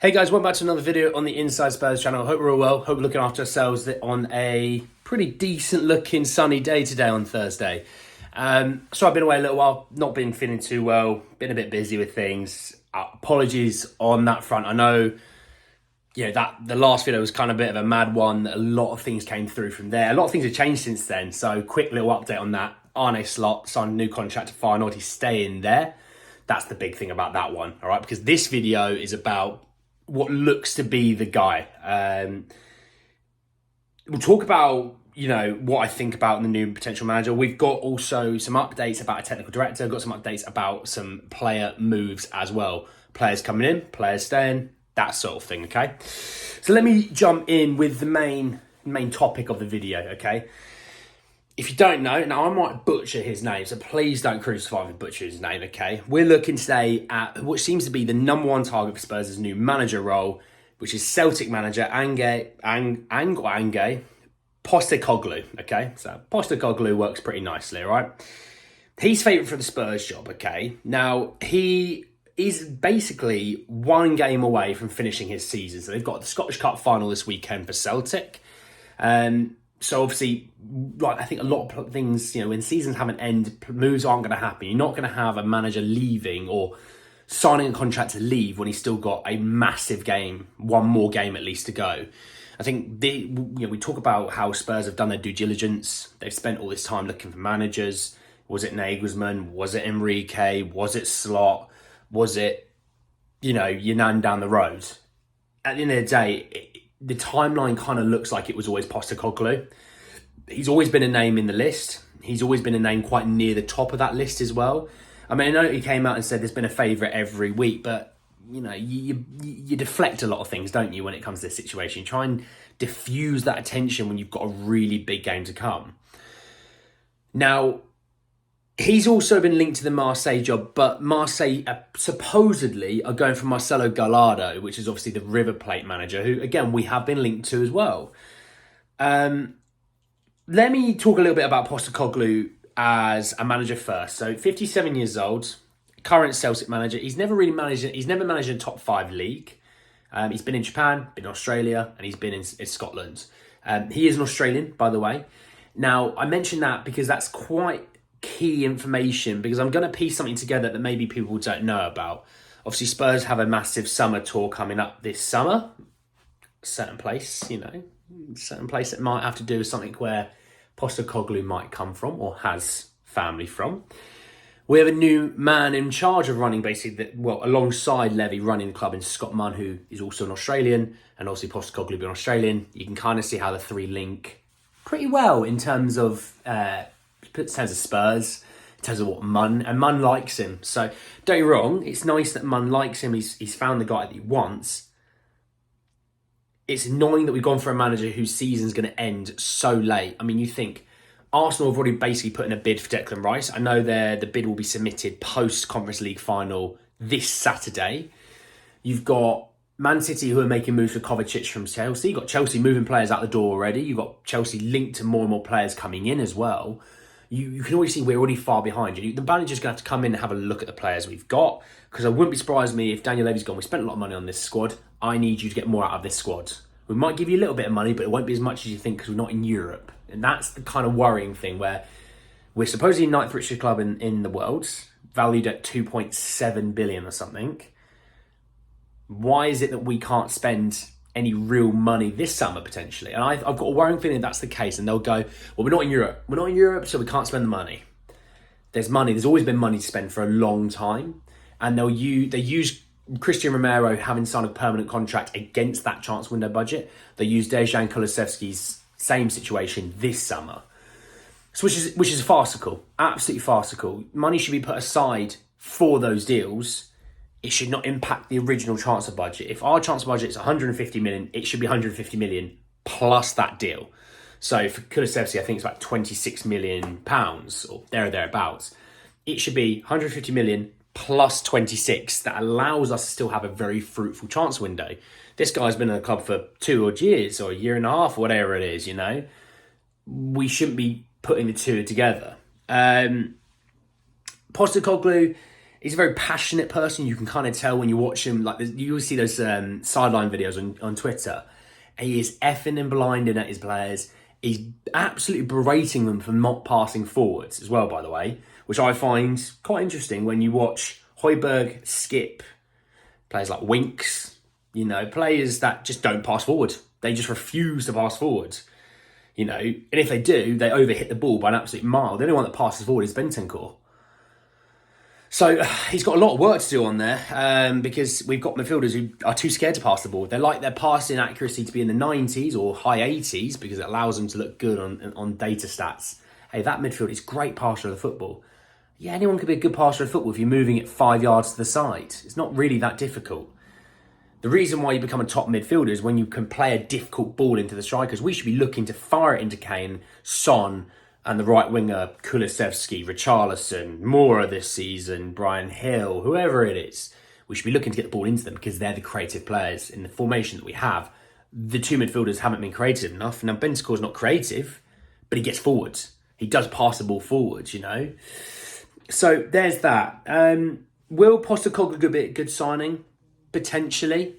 Hey guys, welcome back to another video on the Inside Spurs channel. Hope we're all well. Hope we're looking after ourselves on a pretty decent looking sunny day today on Thursday. So I've been away a little while, not been feeling too well, been a bit busy with things. Apologies on that front. I know, that the last video was kind of a bit of a mad one. A lot of things came through from there. A lot of things have changed since then. So quick little update on that. Arne Slot signed a new contract to Feyenoord. He's staying there. That's the big thing about that one, all right? Because this video is about what looks to be the guy. We'll talk about, what I think about the new potential manager. We've got also some updates about a technical director. We've got some updates about some player moves as well. Players coming in, players staying, that sort of thing, okay? So let me jump in with the main topic of the video, okay? If you don't know, now I might butcher his name, so please don't crucify me butcher his name, okay? We're looking today at what seems to be the number one target for Spurs' new manager role, which is Celtic manager Ange Postecoglou, okay? So Postecoglou works pretty nicely, all right? He's favourite for the Spurs job, okay? Now, he is basically one game away from finishing his season. So they've got the Scottish Cup final this weekend for Celtic. So obviously, like I think a lot of things, when seasons haven't ended, moves aren't going to happen. You're not going to have a manager leaving or signing a contract to leave when he's still got a massive game, one more game at least to go. I think we talk about how Spurs have done their due diligence. They've spent all this time looking for managers. Was it Nagelsmann? Was it Enrique? Was it Slot? Was it, your nan down the road? At the end of the day, the timeline kind of looks like it was always Postecoglou. He's always been a name in the list. He's always been a name quite near the top of that list as well. I mean, I know he came out and said there's been a favourite every week, but, you deflect a lot of things, don't you, when it comes to this situation? You try and diffuse that attention when you've got a really big game to come. Now, he's also been linked to the Marseille job, but Marseille supposedly are going for Marcelo Gallardo, which is obviously the River Plate manager, who, again, we have been linked to as well. Let me talk a little bit about Postecoglou as a manager first. So 57 years old, current Celtic manager. He's never managed a top 5 league. He's been in Japan, been in Australia, and he's been in Scotland. He is an Australian, by the way. Now, I mention that because that's quite key information, because I'm going to piece something together that maybe people don't know about. Obviously, Spurs have a massive summer tour coming up this summer. Certain place that might have to do with something where Postecoglou might come from or has family from. We have a new man in charge of running, basically, alongside Levy, running the club in Scott Munn, who is also an Australian, and obviously Postecoglou being Australian. You can kind of see how the three link pretty well in terms of Spurs, in terms of what Munn likes him. So don't get me wrong, it's nice that Munn likes him. He's found the guy that he wants. It's annoying that we've gone for a manager whose season's going to end so late. I mean, you think Arsenal have already basically put in a bid for Declan Rice. I know the bid will be submitted post-Conference League final this Saturday. You've got Man City who are making moves for Kovacic from Chelsea. You've got Chelsea moving players out the door already. You've got Chelsea linked to more and more players coming in as well. You can always see we're already far behind. The manager's going to have to come in and have a look at the players we've got, because I wouldn't be surprised me if Daniel Levy's gone, we spent a lot of money on this squad. I need you to get more out of this squad. We might give you a little bit of money, but it won't be as much as you think because we're not in Europe. And that's the kind of worrying thing, where we're supposedly ninth richest club in the world, valued at 2.7 billion or something. Why is it that we can't spend any real money this summer potentially? And I've got a worrying feeling that's the case, and they'll go, well, we're not in Europe. We're not in Europe, so we can't spend the money. There's money. There's always been money to spend for a long time. And they use Christian Romero having signed a permanent contract against that chance window budget. They use Dejan Kulusevski's same situation this summer. So which is farcical, absolutely farcical. Money should be put aside for those deals. It should not impact the original transfer budget. If our transfer budget is 150 million, it should be 150 million plus that deal. So for Kulusevski, I think it's about 26 million pounds or thereabouts. It should be 150 million plus 26. That allows us to still have a very fruitful transfer window. This guy's been in the club for 2 odd years or a year and a half, or whatever it is, We shouldn't be putting the two together. Postecoglou He's a very passionate person. You can kind of tell when you watch him. Like you will see those sideline videos on Twitter. He is effing and blinding at his players. He's absolutely berating them for not passing forwards as well, by the way, which I find quite interesting when you watch Højbjerg, Skip, players like Winks, players that just don't pass forward. They just refuse to pass forward. And if they do, they overhit the ball by an absolute mile. The only one that passes forward is Bentancur. So he's got a lot of work to do on there because we've got midfielders who are too scared to pass the ball. They like their passing accuracy to be in the 90s or high 80s because it allows them to look good on data stats. Hey, that midfield is great passer of the football. Yeah, anyone could be a good passer of football if you're moving it 5 yards to the side. It's not really that difficult. The reason why you become a top midfielder is when you can play a difficult ball into the strikers. We should be looking to fire it into Kane, Son, and the right winger, Kulusevski, Richarlison, Moura this season, Brian Hill, whoever it is. We should be looking to get the ball into them because they're the creative players in the formation that we have. The two midfielders haven't been creative enough. Now, Bentancur's not creative, but he gets forwards. He does pass the ball forwards, So there's that. Will Postecoglou be a good signing? Potentially.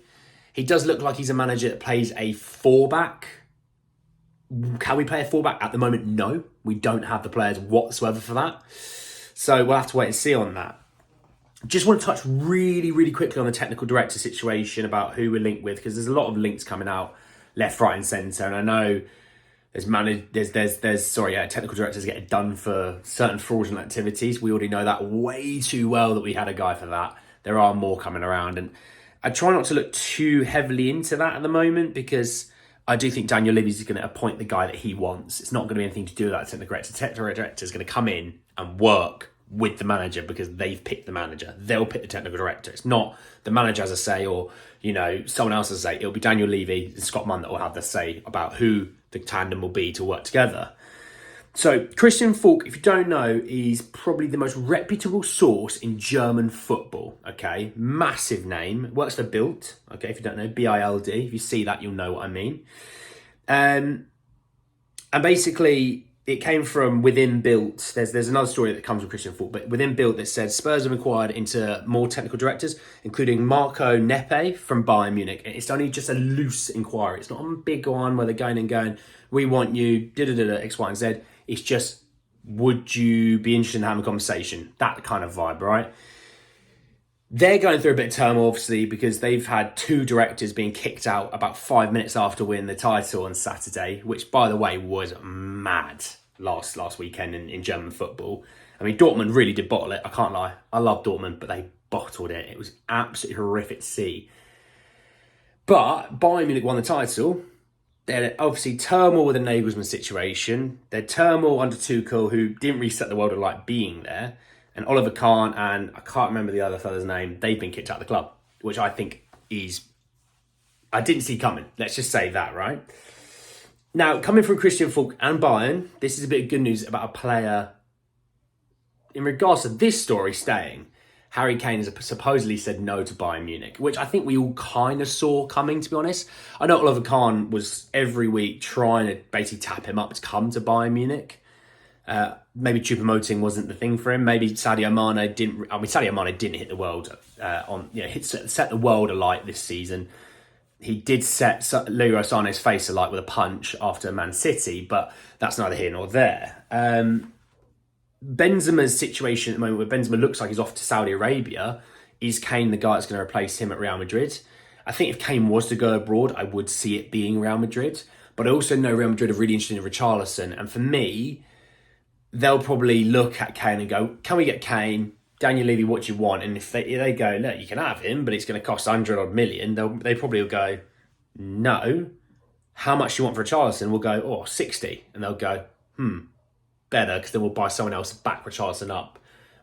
He does look like he's a manager that plays a 4-back. Can we play a 4-back? At the moment, no. We don't have the players whatsoever for that. So we'll have to wait and see on that. Just want to touch really, really quickly on the technical director situation about who we're linked with, because there's a lot of links coming out left, right and centre. And I know technical directors get done for certain fraudulent activities. We already know that way too well that we had a guy for that. There are more coming around. And I try not to look too heavily into that at the moment because I do think Daniel Levy's going to appoint the guy that he wants. It's not going to be anything to do with that technical director. The technical director is going to come in and work with the manager because they've picked the manager. They'll pick the technical director. It's not the manager has a say or, someone else has a say. It'll be Daniel Levy and Scott Munn that will have the say about who the tandem will be to work together. So Christian Falk, if you don't know, is probably the most reputable source in German football, okay? Massive name. Works for Bild, okay, if you don't know, Bild. If you see that, you'll know what I mean. And basically, it came from within Bild. There's another story that comes from Christian Falk, but within Bild that said Spurs have inquired into more technical directors, including Marco Nepe from Bayern Munich. And it's only just a loose inquiry. It's not a big one where they're going, we want you, X, Y, and Z. It's just, would you be interested in having a conversation? That kind of vibe, right? They're going through a bit of turmoil, obviously, because they've had two directors being kicked out about 5 minutes after winning the title on Saturday, which, by the way, was mad last weekend in German football. I mean, Dortmund really did bottle it. I can't lie. I love Dortmund, but they bottled it. It was absolutely horrific to see. But Bayern Munich won the title. They're obviously turmoil with the Nagelsmann situation. They're turmoil under Tuchel, who didn't really set the world alight being there. And Oliver Kahn and I can't remember the other fella's name. They've been kicked out of the club, which I think I didn't see coming. Let's just say that, right? Now, coming from Christian Falk and Bayern, this is a bit of good news about a player. In regards to this story staying, Harry Kane has supposedly said no to Bayern Munich, which I think we all kind of saw coming, to be honest. I know Oliver Kahn was every week trying to basically tap him up to come to Bayern Munich. Maybe Choupo-Moting wasn't the thing for him. Maybe Sadio Mane didn't. I mean, Sadio Mane didn't hit the world set the world alight this season. He did set Leroy Sané's face alight with a punch after Man City, but that's neither here nor there. Benzema's situation at the moment, where Benzema looks like he's off to Saudi Arabia, is Kane the guy that's going to replace him at Real Madrid? I think if Kane was to go abroad, I would see it being Real Madrid. But I also know Real Madrid are really interested in Richarlison. And for me, they'll probably look at Kane and go, can we get Kane? Daniel Levy, what do you want? And if they go, look, you can have him, but it's going to cost 100 odd million, they probably will go, no. How much do you want for Richarlison? We'll go, 60. And they'll go, better, because then we'll buy someone else back Richarlison up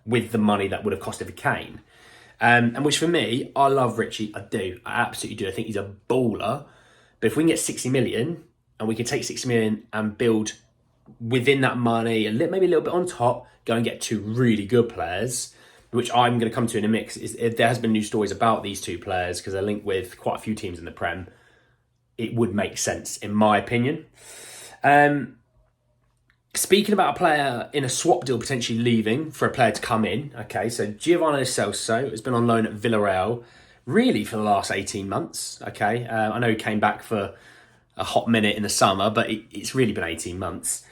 with the money that would have costed for Kane. And which for me, I love Richie. I do. I absolutely do. I think he's a baller. But if we can get 60 million and we can take 60 million and build within that money, maybe a little bit on top, go and get two really good players, which I'm going to come to in a mix. There has been news stories about these two players because they're linked with quite a few teams in the Prem. It would make sense, in my opinion. Speaking about a player in a swap deal potentially leaving for a player to come in, okay, so Giovanni Lo Celso has been on loan at Villarreal really for the last 18 months, okay? I know he came back for a hot minute in the summer, but it's really been 18 months.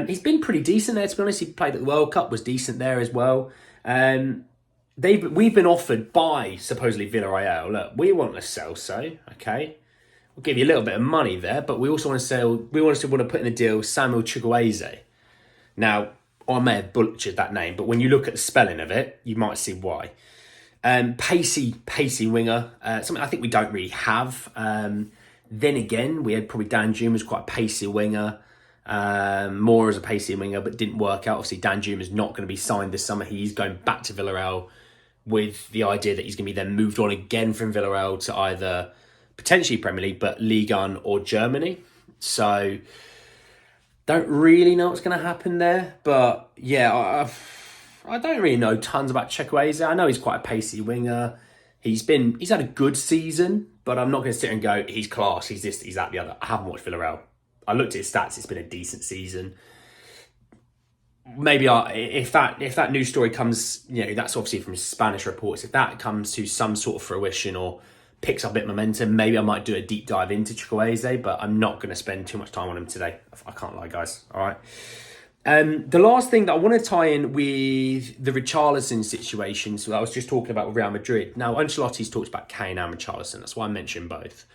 He's been pretty decent there, to be honest. He played at the World Cup, was decent there as well. We've been offered by supposedly Villarreal. Look, we want Lo Celso, okay? We'll give you a little bit of money there, but we also want to sell. We also want to put in the deal Samuel Chukwueze. Now, I may have butchered that name, but when you look at the spelling of it, you might see why. Pacey winger, something I think we don't really have. Then again, we had probably Dan Juma's quite a pacey winger, more as a pacey winger, but didn't work out. Obviously, Dan Juma's not going to be signed this summer. He's going back to Villarreal with the idea that he's going to be then moved on again from Villarreal to either potentially Premier League, but Ligue 1 or Germany. So, don't really know what's going to happen there. But yeah, I don't really know tons about Chukwueze. I know he's quite a pacey winger. He's had a good season, but I'm not going to sit and go, he's class, he's this, he's that, the other. I haven't watched Villarreal. I looked at his stats, it's been a decent season. Maybe if that news story comes, that's obviously from Spanish reports, if that comes to some sort of fruition or picks up a bit of momentum, maybe I might do a deep dive into Chukwueze, but I'm not going to spend too much time on him today. I can't lie, guys. All right. The last thing that I want to tie in with the Richarlison situation, so I was just talking about Real Madrid. Now, Ancelotti's talked about Kane and Richarlison. That's why I mentioned both.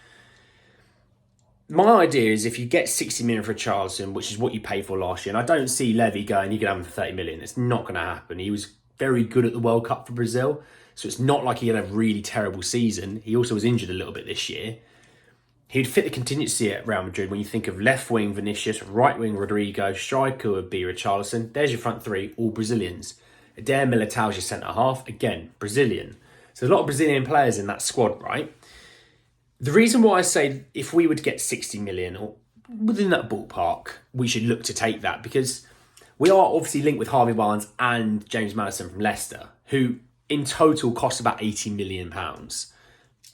My idea is if you get 60 million for Richarlison, which is what you paid for last year, and I don't see Levy going, you can have him for 30 million. It's not going to happen. He was very good at the World Cup for Brazil, so it's not like he had a really terrible season. He also was injured a little bit this year. He'd fit the contingency at Real Madrid when you think of left wing Vinicius, right wing Rodrigo, striker would be Richarlison. There's your front three, all Brazilians. Adair Militao's your centre half, again, Brazilian. So there's a lot of Brazilian players in that squad, right? The reason why I say if we were to get 60 million or within that ballpark, we should look to take that because we are obviously linked with Harvey Barnes and James Maddison from Leicester, who in total cost about £80 million.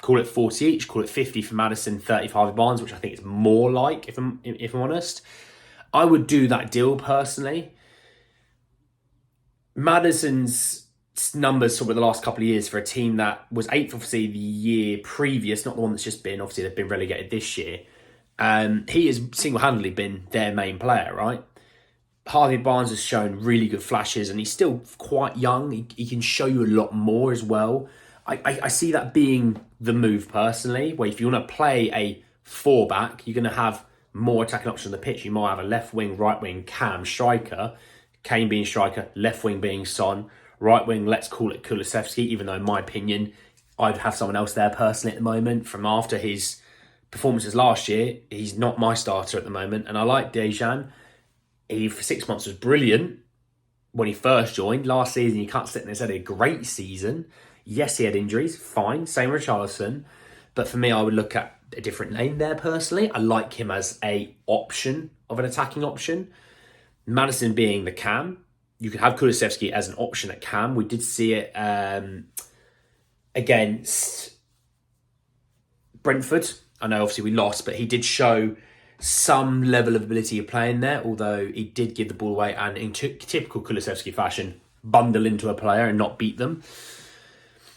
Call it 40 each, call it 50 for Maddison, 30 for Harvey Barnes, which I think is more like, if I'm honest. I would do that deal personally. Maddison's numbers over the last couple of years for a team that was 8th, obviously, the year previous, not the one that's just been, obviously, they've been relegated this year. He has single-handedly been their main player, right? Harvey Barnes has shown really good flashes and he's still quite young. He can show you a lot more as well. I see that being the move personally, where if you want to play a 4-back, you're going to have more attacking options on the pitch. You might have a left wing, right wing, Cam, striker, Kane being striker, left wing being Son, right wing, let's call it Kulusevski, even though in my opinion, I'd have someone else there personally at the moment. From after his performances last year, he's not my starter at the moment. And I like Dejan. He, for 6 months, was brilliant when he first joined. Last season, you can't sit there and say he had a great season. Yes, he had injuries, fine, same with Richarlison. But for me, I would look at a different name there personally. I like him as a option of an attacking option. Maddison being the cam. You could have Kulusevski as an option at cam. We did see it against Brentford. I know obviously we lost, but he did show some level of ability of playing there, although he did give the ball away and in typical Kulusevski fashion, bundle into a player and not beat them.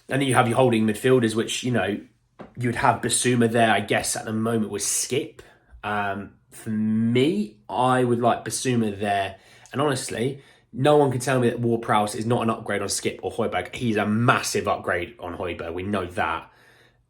And then you have your holding midfielders, which, you'd have Basuma there, I guess, at the moment with Skip. For me, I would like Basuma there. And honestly, no one can tell me that Ward-Prowse is not an upgrade on Skip or Højbjerg. He's a massive upgrade on Højbjerg. We know that.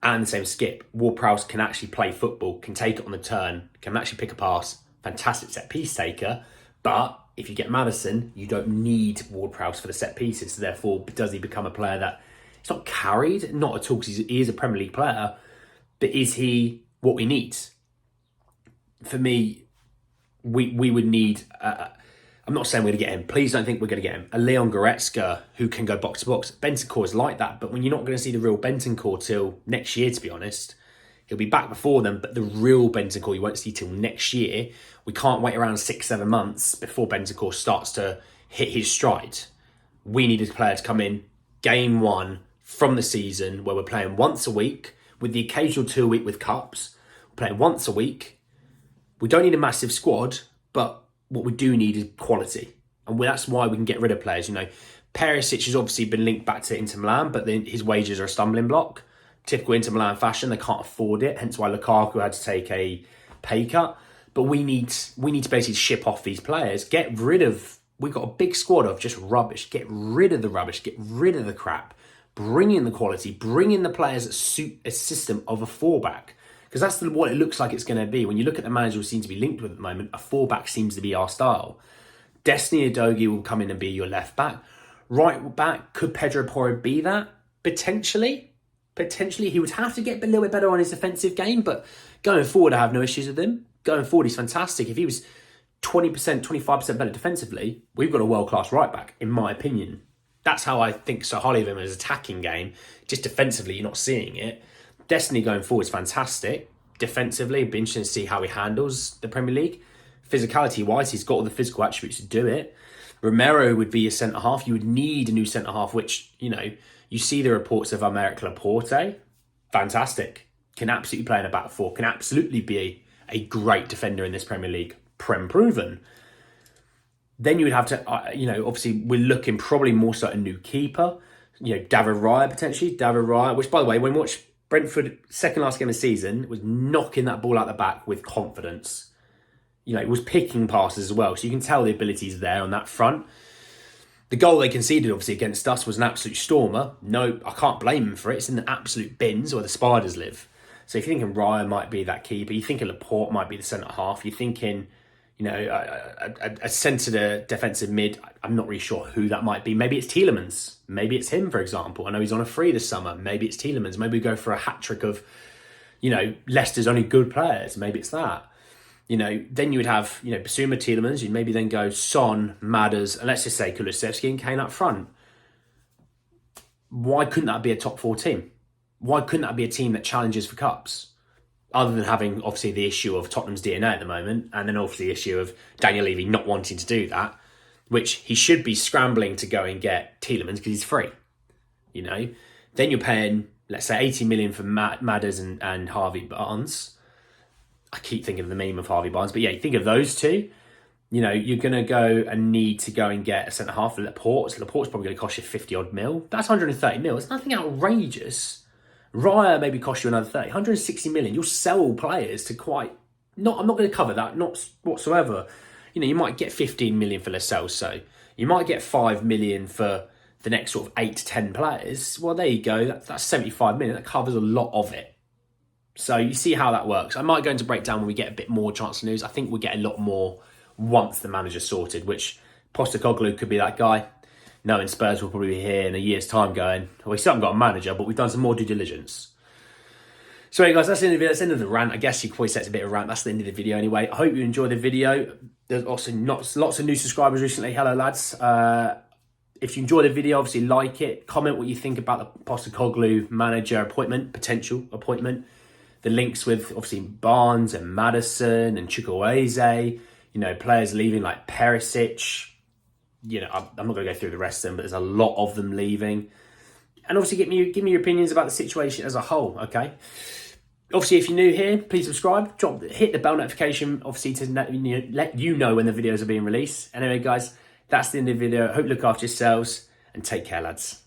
And the same Skip. Ward-Prowse can actually play football, can take it on the turn, can actually pick a pass. Fantastic set-piece taker. But if you get Maddison, you don't need Ward-Prowse for the set pieces. So therefore, does he become a player that... It's not carried, not at all, because he is a Premier League player, but is he what we need? For me, we would need, I'm not saying we're going to get him, please don't think we're going to get him, a Leon Goretzka who can go box to box. Bentancur is like that, but when you're not going to see the real Bentancur till next year, to be honest, he'll be back before then, but the real Bentancur you won't see till next year. We can't wait around 6-7 months before Bentancur starts to hit his stride. We need a player to come in, game one, from the season where we're playing once a week with the occasional 2 a week with cups. We're playing once a week. We don't need a massive squad, but what we do need is quality. And that's why we can get rid of players. Perisic has obviously been linked back to Inter Milan, but then his wages are a stumbling block. Typical Inter Milan fashion, they can't afford it. Hence why Lukaku had to take a pay cut. But we need to basically ship off these players. We've got a big squad of just rubbish. Get rid of the rubbish. Get rid of the crap. Bring in the quality. Bring in the players that suit a system of a 4-back. Because that's what it looks like it's going to be. When you look at the manager we seem to be linked with at the moment, a 4-back seems to be our style. Destiny Udogie will come in and be your left back. Right back, could Pedro Porro be that? Potentially. He would have to get a little bit better on his defensive game, but going forward, I have no issues with him. Going forward, he's fantastic. If he was 20%, 25% better defensively, we've got a world-class right back, in my opinion. That's how I think so highly of him as an attacking game. Just defensively, you're not seeing it. Destiny going forward is fantastic. Defensively, it'd be interesting to see how he handles the Premier League. Physicality-wise, he's got all the physical attributes to do it. Romero would be a centre-half. You would need a new centre-half, which, you see the reports of Aymeric Laporte. Fantastic. Can absolutely play in a back four. Can absolutely be a great defender in this Premier League. Proven. Then you would have to, obviously we're looking probably more so at a new keeper. David Raya potentially. David Raya, which by the way, when we watched Brentford second last game of the season, was knocking that ball out the back with confidence. It was picking passes as well. So you can tell the ability's there on that front. The goal they conceded, obviously, against us was an absolute stormer. No, I can't blame them for it. It's in the absolute bins where the spiders live. So if you're thinking Raya might be that keeper, you're thinking Laporte might be the centre-half, you're thinking, a centre defensive mid, I'm not really sure who that might be. Maybe it's Tielemans. Maybe it's him, for example. I know he's on a free this summer. Maybe it's Tielemans. Maybe we go for a hat-trick of, Leicester's only good players. Maybe it's that. Then you would have, Basuma, Tielemans. You'd maybe then go Son, Madders, and let's just say Kulusevski and Kane up front. Why couldn't that be a top 4 team? Why couldn't that be a team that challenges for cups? Other than having, obviously, the issue of Tottenham's DNA at the moment, and then obviously the issue of Daniel Levy not wanting to do that, which he should be scrambling to go and get Tielemans because he's free. Then you're paying, let's say, 80 million for Madders and Harvey Barnes. I keep thinking of the meme of Harvey Barnes, but yeah, you think of those two. You're going to go and need to go and get a centre-half for Laporte. So Laporte's probably going to cost you 50-odd mil. That's 130 mil. It's nothing outrageous. Raya maybe cost you another 30. 160 million. You'll sell players to I'm not going to cover that, not whatsoever. You might get 15 million for Lascelles, so you might get 5 million for the next sort of 8 to 10 players. Well, there you go. That's 75 million. That covers a lot of it. So you see how that works. I might go into breakdown when we get a bit more transfer news. I think we'll get a lot more once the manager's sorted, which Postecoglou could be that guy. Knowing Spurs will probably be here in a year's time going, well, we still haven't got a manager, but we've done some more due diligence. So anyway, guys, that's the end of the video. That's the end of the rant. I guess you could probably say it's a bit of a rant. That's the end of the video anyway. I hope you enjoyed the video. There's also lots of new subscribers recently. Hello, lads. If you enjoyed the video, obviously like it. Comment what you think about the Postecoglou manager appointment, potential appointment. The links with, obviously, Barnes and Maddison and Chukwueze, players leaving like Perisic. I'm not going to go through the rest of them, but there's a lot of them leaving. And obviously, give me your opinions about the situation as a whole, okay? Obviously, if you're new here, please subscribe. Hit the bell notification, obviously, to let you know when the videos are being released. Anyway, guys, that's the end of the video. Hope you look after yourselves and take care, lads.